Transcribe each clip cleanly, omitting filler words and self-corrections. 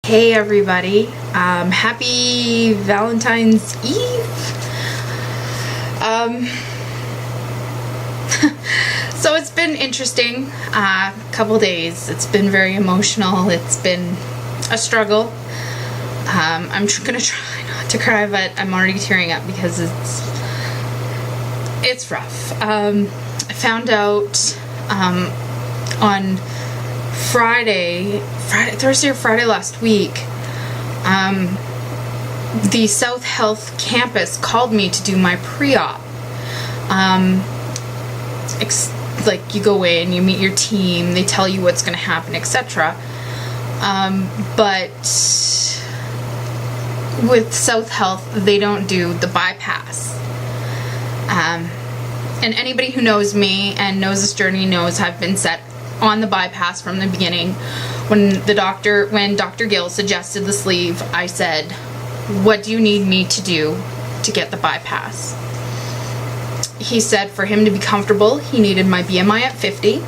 Hey everybody, happy Valentine's Eve. So it's been interesting couple days. It's been very emotional. It's been a struggle. I'm gonna try not to cry, but I'm already tearing up because it's rough. I found out on Thursday or Friday last week, the South Health campus called me to do my pre-op. Like, you go in, you meet your team, they tell you what's going to happen, etc. But with South Health, they don't do the bypass. And anybody who knows me and knows this journey knows I've been set on the bypass from the beginning. When Dr. Gill suggested the sleeve, I said, what do you need me to do to get the bypass? He said for him to be comfortable, he needed my BMI at 50.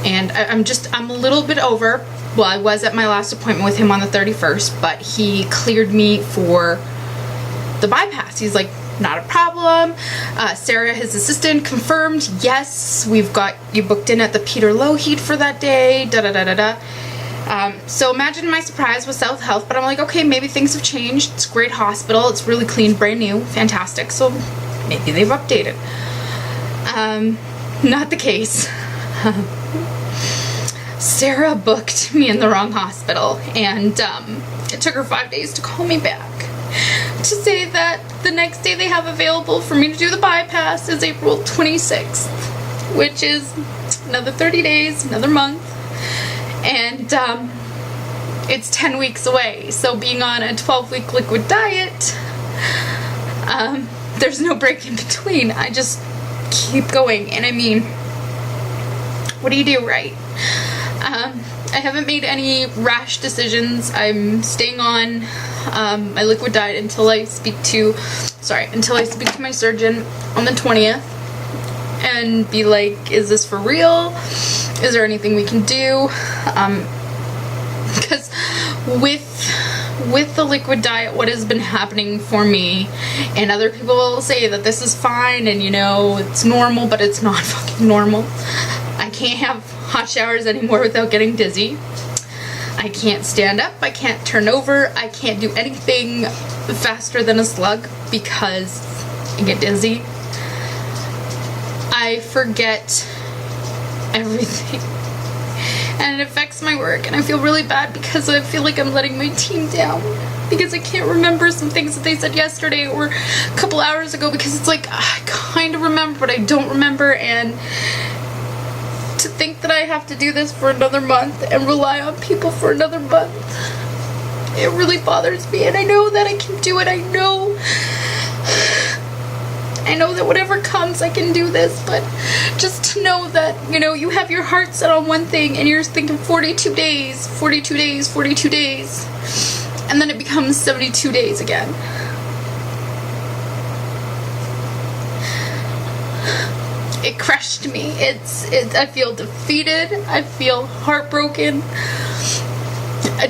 And I'm a little bit over. Well, I was at my last appointment with him on the 31st, but he cleared me for the bypass. He's like, not a problem. Sarah, his assistant, confirmed, yes, we've got you booked in at the Peter Lougheed for that day, so imagine my surprise with South Health, but I'm like, okay, maybe things have changed. It's a great hospital. It's really clean, brand new, fantastic. So maybe they've updated. Not the case. Sarah booked me in the wrong hospital, and it took her 5 days to call me back to say that the next day they have available for me to do the bypass is April 26th, which is another 30 days, another month, and it's 10 weeks away. So being on a 12-week liquid diet, there's no break in between. I just keep going, and I mean, what do you do, right? I haven't made any rash decisions. I'm staying on my liquid diet until I speak to my surgeon on the 20th and be like, is this for real? Is there anything we can do? Because with the liquid diet, what has been happening for me, and other people will say that this is fine and, you know, it's normal, but it's not fucking normal. I can't have hot showers anymore without getting dizzy. I can't stand up, I can't turn over, I can't do anything faster than a slug because I get dizzy. I forget everything. And it affects my work, and I feel really bad because I feel like I'm letting my team down because I can't remember some things that they said yesterday or a couple hours ago, because it's like I kind of remember but I don't remember, and to think that I have to do this for another month and rely on people for another month, it really bothers me. And I know that I can do it. I know that whatever comes I can do this, but just to know that, you know, you have your heart set on one thing and you're thinking 42 days, 42 days, 42 days, and then it becomes 72 days again. It crushed me. I feel defeated. I feel heartbroken. I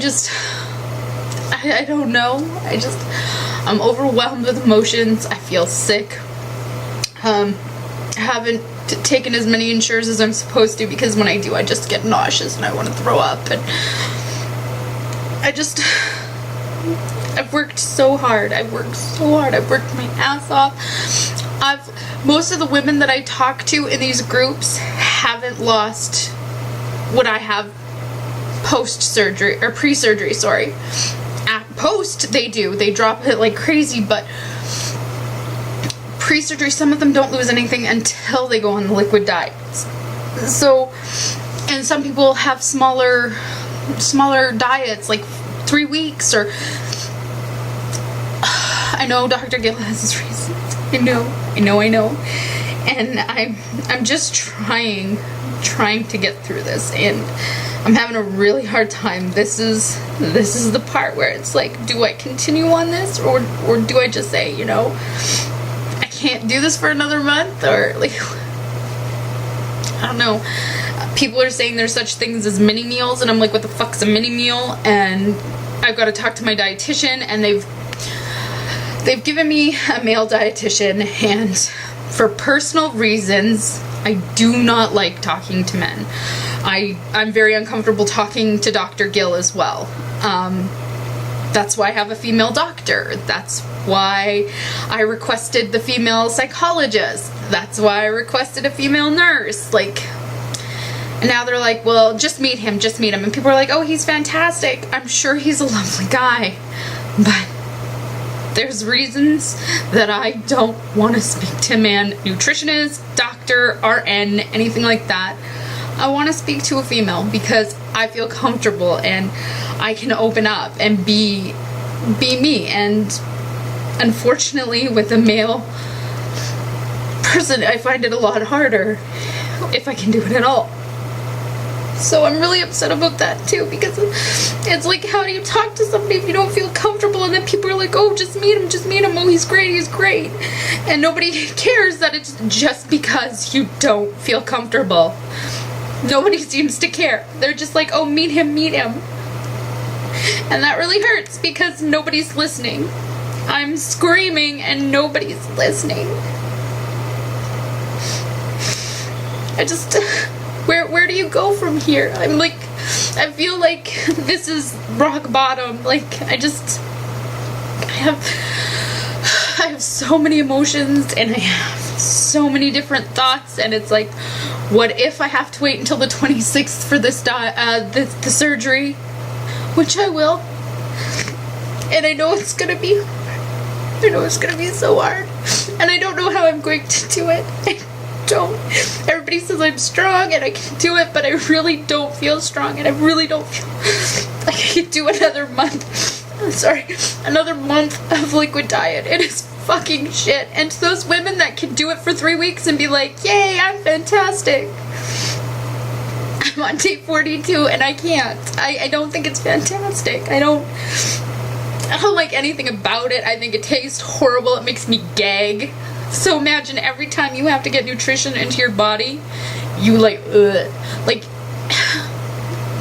don't know. I'm overwhelmed with emotions. I feel sick. I haven't taken as many Ensures as I'm supposed to, because when I do, I just get nauseous and I want to throw up. And I've worked so hard. I've worked my ass off. Most of the women that I talk to in these groups haven't lost what I have post-surgery, or pre-surgery, sorry. At post, they do. They drop it like crazy, but pre-surgery, some of them don't lose anything until they go on the liquid diet. So, and some people have smaller diets, like 3 weeks, or I know Dr. Gill has his reasons. I know. And I'm just trying to get through this, and I'm having a really hard time. This is the part where it's like, do I continue on this, or do I just say, you know, I can't do this for another month, or like, I don't know. people are saying there's such things as mini meals, and I'm like, what the fuck's a mini meal? And I've got to talk to my dietitian, and they've given me a male dietitian, and for personal reasons, I do not like talking to men. I'm very uncomfortable talking to Dr. Gill as well. That's why I have a female doctor. That's why I requested the female psychologist. That's why I requested a female nurse. Like, and now they're like, well, just meet him. And people are like, oh, he's fantastic. I'm sure he's a lovely guy. But there's reasons that I don't want to speak to a man, nutritionist, doctor, RN, anything like that. I want to speak to a female because I feel comfortable and I can open up and be me. And unfortunately, with a male person, I find it a lot harder, if I can do it at all. So I'm really upset about that too, because it's like, how do you talk to somebody if you don't feel comfortable? And then people are like, oh, just meet him, oh, he's great. And nobody cares that it's just because you don't feel comfortable. Nobody seems to care. They're just like, oh, meet him. And that really hurts because nobody's listening. I'm screaming and nobody's listening. I just, where do you go from here? I'm like, I feel like this is rock bottom. Like, I have so many emotions and I have so many different thoughts, and it's like, what if I have to wait until the 26th for this the surgery, which I will, and I know it's gonna be so hard, and I don't know how I'm going to do it. I don't. Everybody says I'm strong and I can do it, but I really don't feel strong, and I really don't feel like I can do another month of liquid diet. It is fucking shit. And to those women that can do it for 3 weeks and be like, yay, I'm fantastic, I'm on day 42 and I can't. I don't think it's fantastic. I don't like anything about it. I think it tastes horrible. It makes me gag. So imagine every time you have to get nutrition into your body, you like, ugh. Like,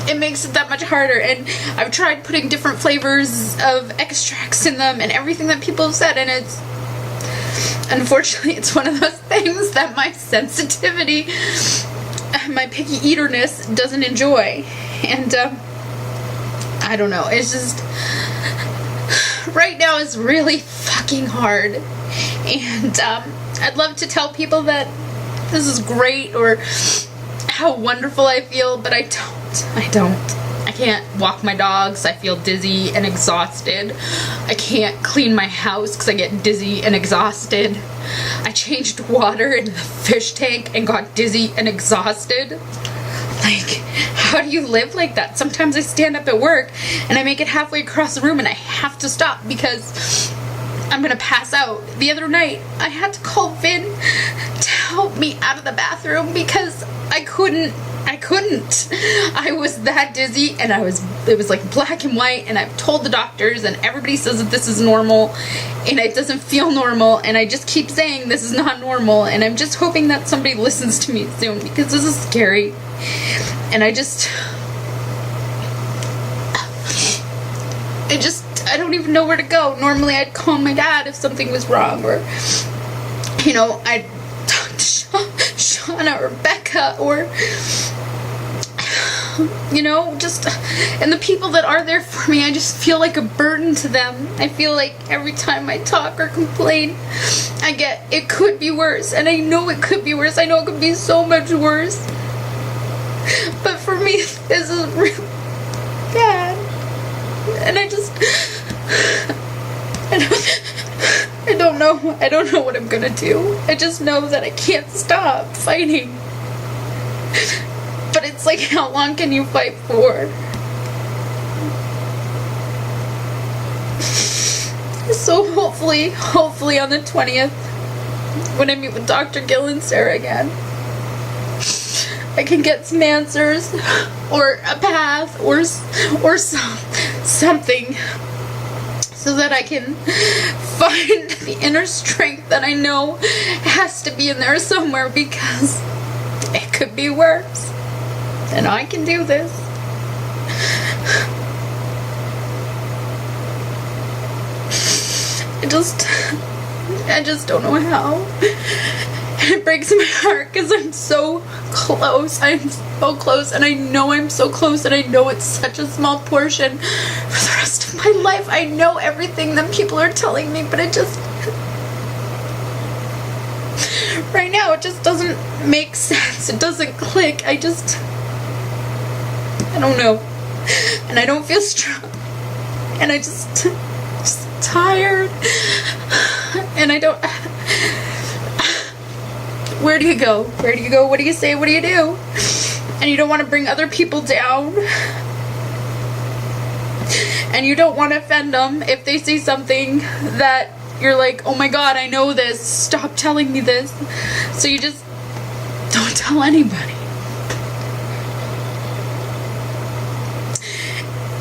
it makes it that much harder. And I've tried putting different flavors of extracts in them and everything that people have said, and unfortunately it's one of those things that my sensitivity, my picky eaterness doesn't enjoy. And I don't know, it's just, right now is really fucking hard. And I'd love to tell people that this is great or how wonderful I feel, but I don't. I can't walk my dogs. I feel dizzy and exhausted. I can't clean my house because I get dizzy and exhausted. I changed water in the fish tank and got dizzy and exhausted. Like, how do you live like that? Sometimes I stand up at work and I make it halfway across the room and I have to stop because I'm gonna pass out. The other night, I had to call Vin to help me out of the bathroom because I couldn't. I was that dizzy, and it was like black and white, and I've told the doctors, and everybody says that this is normal, and it doesn't feel normal, and I just keep saying this is not normal, and I'm just hoping that somebody listens to me soon, because this is scary. And I don't even know where to go. Normally I'd call my dad if something was wrong, or, you know, I'd talk to Shauna or Becca, or, you know, just, and the people that are there for me, I just feel like a burden to them. I feel like every time I talk or complain, I get, it could be worse, and I know it could be worse. I know it could be so much worse, but for me, this is really bad, and I don't know what I'm gonna do. I just know that I can't stop fighting. But it's like, how long can you fight for? So hopefully on the 20th, when I meet with Dr. Gill and Sarah again, I can get some answers, or a path, or something, so that I can find the inner strength that I know has to be in there somewhere, because it could be worse. and I can do this. I just don't know how. And it breaks my heart because I'm so close. I'm so close, and I know I'm so close, and I know it's such a small portion for the rest of my life. I know everything that people are telling me, but it just, right now, it just doesn't make sense. It doesn't click. I don't know. And I don't feel strong. And I just tired. And I don't, where do you go? Where do you go? What do you say? What do you do? And you don't want to bring other people down. And you don't want to offend them if they say something that you're like, oh my god, I know this. Stop telling me this. So you just don't tell anybody.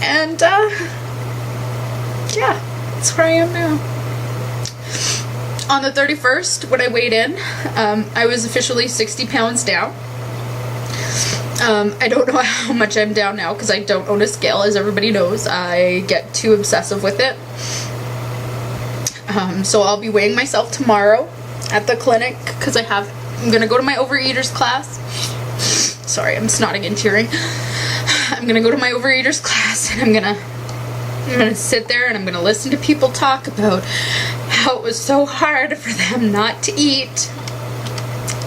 And, yeah, that's where I am now. On the 31st, when I weighed in, I was officially 60 pounds down. I don't know how much I'm down now because I don't own a scale, as everybody knows. I get too obsessive with it. So I'll be weighing myself tomorrow at the clinic because I'm gonna go to my overeaters class. Sorry, I'm snotting and tearing. I'm gonna go to my overeaters class, and I'm gonna sit there and I'm gonna listen to people talk about how it was so hard for them not to eat.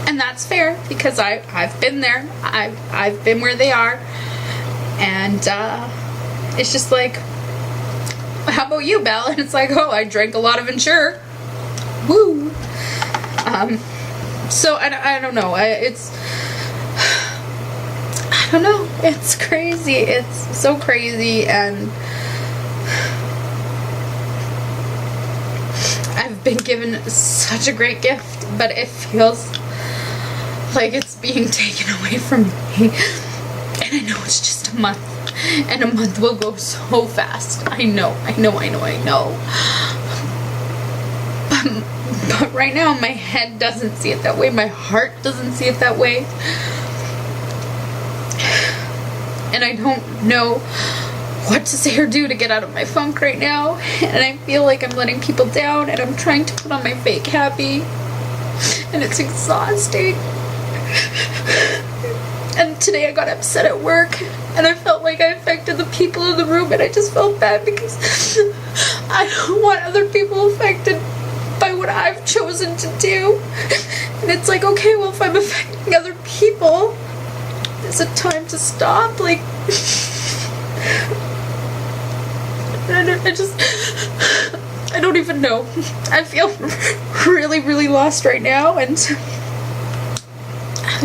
And that's fair because I've been there. I've been where they are. And it's just like, how about you, Belle? And it's like, oh, I drank a lot of Ensure. Woo. So I don't know. I don't know. It's crazy. It's so crazy, and I've been given such a great gift, but it feels like it's being taken away from me. And I know it's just a month, and a month will go so fast. I know. But right now, my head doesn't see it that way. My heart doesn't see it that way. And I don't know what to say or do to get out of my funk right now. And I feel like I'm letting people down, and I'm trying to put on my fake happy. And it's exhausting. And today I got upset at work, and I felt like I affected the people in the room, and I just felt bad because I don't want other people affected by what I've chosen to do. And it's like, okay, well, if I'm affecting other people, is it time to stop? Like, I don't even know. I feel really, really lost right now, and I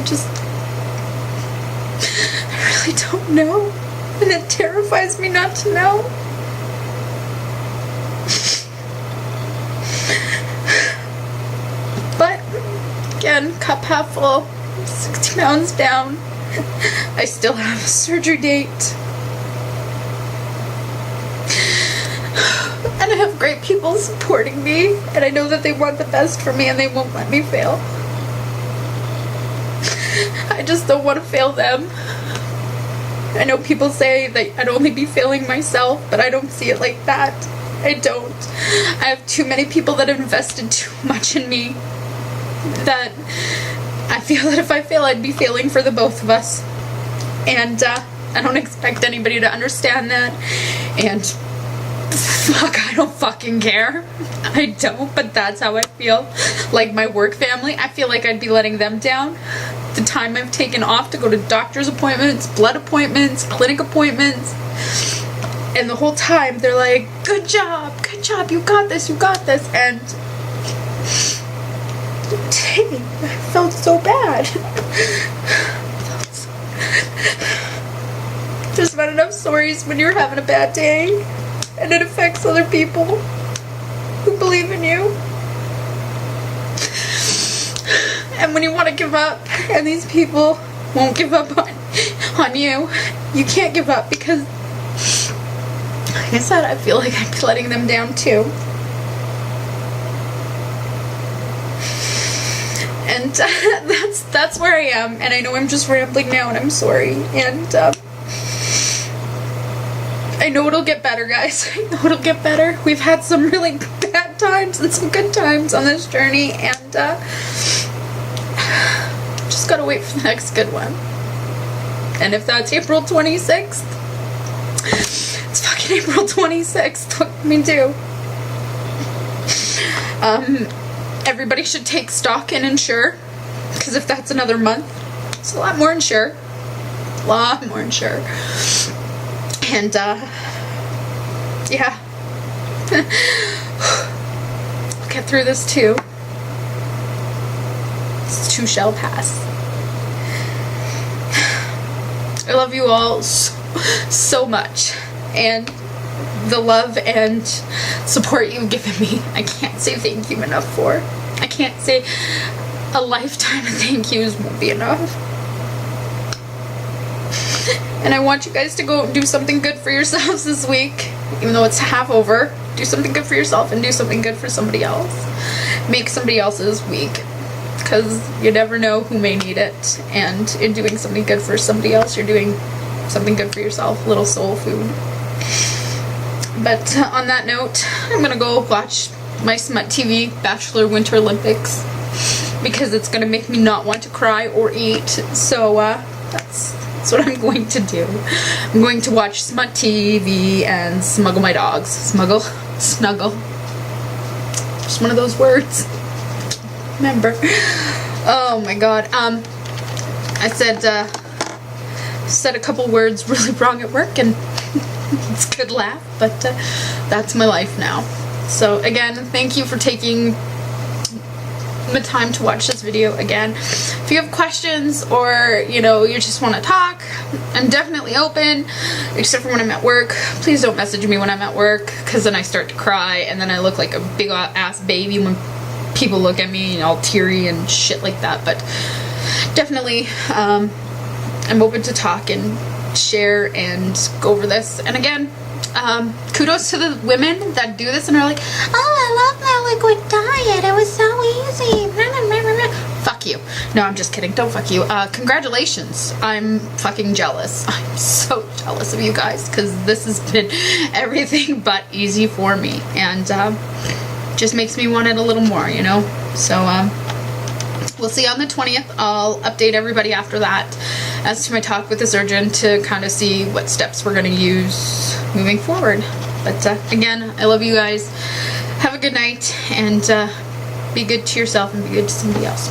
really don't know, and it terrifies me not to know. But again, cup half full, 60 pounds down. I still have a surgery date. And I have great people supporting me, and I know that they want the best for me, and they won't let me fail. I just don't want to fail them. I know people say that I'd only be failing myself, but I don't see it like that. I don't. I have too many people that have invested too much in me that I feel that if I fail, I'd be failing for the both of us. And I don't expect anybody to understand that. And fuck, I don't fucking care. I don't, but that's how I feel. Like my work family, I feel like I'd be letting them down. The time I've taken off to go to doctor's appointments, blood appointments, clinic appointments. And the whole time they're like, good job, you got this. And dang, I felt so bad. There's not enough stories when you're having a bad day, and it affects other people who believe in you. And when you want to give up, and these people won't give up on you, you can't give up because, like I said, I feel like I'm letting them down too. And that's where I am, and I know I'm just rambling now, and I'm sorry, and I know it'll get better, guys. I know it'll get better. We've had some really bad times and some good times on this journey, and just gotta wait for the next good one. And if that's April 26th, it's fucking April 26th. What can we do? Everybody should take stock and insure, because if that's another month, it's a lot more insure. A lot more insure. And, yeah. We'll get through this too. This too shall pass. I love you all so much. And the love and support you've given me, I can't say thank you enough for. I can't say a lifetime of thank yous won't be enough. And I want you guys to go do something good for yourselves this week, even though it's half over. Do something good for yourself and do something good for somebody else. Make somebody else's week, because you never know who may need it. And in doing something good for somebody else, you're doing something good for yourself. Little soul food. But on that note, I'm gonna go watch my Smut TV Bachelor Winter Olympics, because it's gonna make me not want to cry or eat. So that's what I'm going to do. I'm going to watch Smut TV and smuggle my dogs. Snuggle. Just one of those words. Remember. Oh my god. I said a couple words really wrong at work, and it's a good laugh, but that's my life now. So again, thank you for taking the time to watch this video again. If you have questions, or you just want to talk, I'm definitely open, except for when I'm at work. Please don't message me when I'm at work, because then I start to cry, and then I look like a big ass baby when people look at me and all teary and shit like that. But definitely I'm open to talk and share and go over this. And again, kudos to the women that do this and are like, oh, I love that liquid diet, it was so easy. Fuck you. No, I'm just kidding. Don't fuck you. Congratulations. I'm fucking jealous. I'm so jealous of you guys, because this has been everything but easy for me, and just makes me want it a little more, so we'll see on the 20th. I'll update everybody after that as to my talk with the surgeon, to kind of see what steps we're going to use moving forward. But again, I love you guys. Have a good night, and be good to yourself and be good to somebody else.